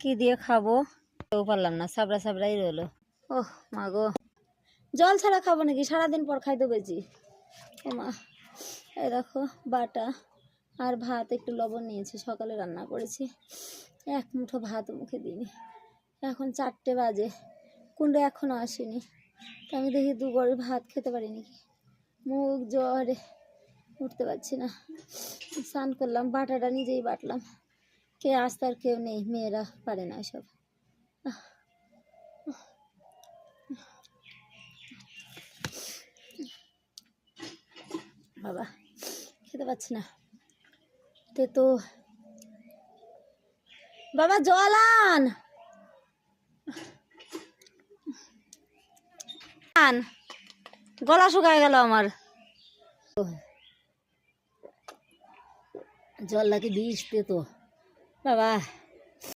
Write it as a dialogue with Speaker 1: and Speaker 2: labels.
Speaker 1: কি দিয়ে খাবো কেউ পারলাম না, সাবড়া সাবড়াই রইলো। ওহ মা গো, জল ছাড়া খাবো নাকি? সারাদিন পর খাইতে পেয়েছি। ও মা, এই দেখো বাটা আর ভাত, একটু লবণ নিয়েছি, সকালে রান্না করেছি। এক মুঠো ভাত মুখে দিইনি। এখন 4টে বাজে, কুন্ডে এখনও আসেনি। তো আমি দেখি 2 গড়ের ভাত খেতে পারি নাকি। মুখ জ্বরে উঠতে পারছি না। স্নান করলাম, বাটাটা নিজেই বাটলাম। কে আসতে আর কেউ নেই, মেয়েরা পারে না এসব। বাবা খেতে পাচ্ছি না তো বাবা জল আন, গলা শুকায় গেল আমার। জল নাকি 20 তো বাবা।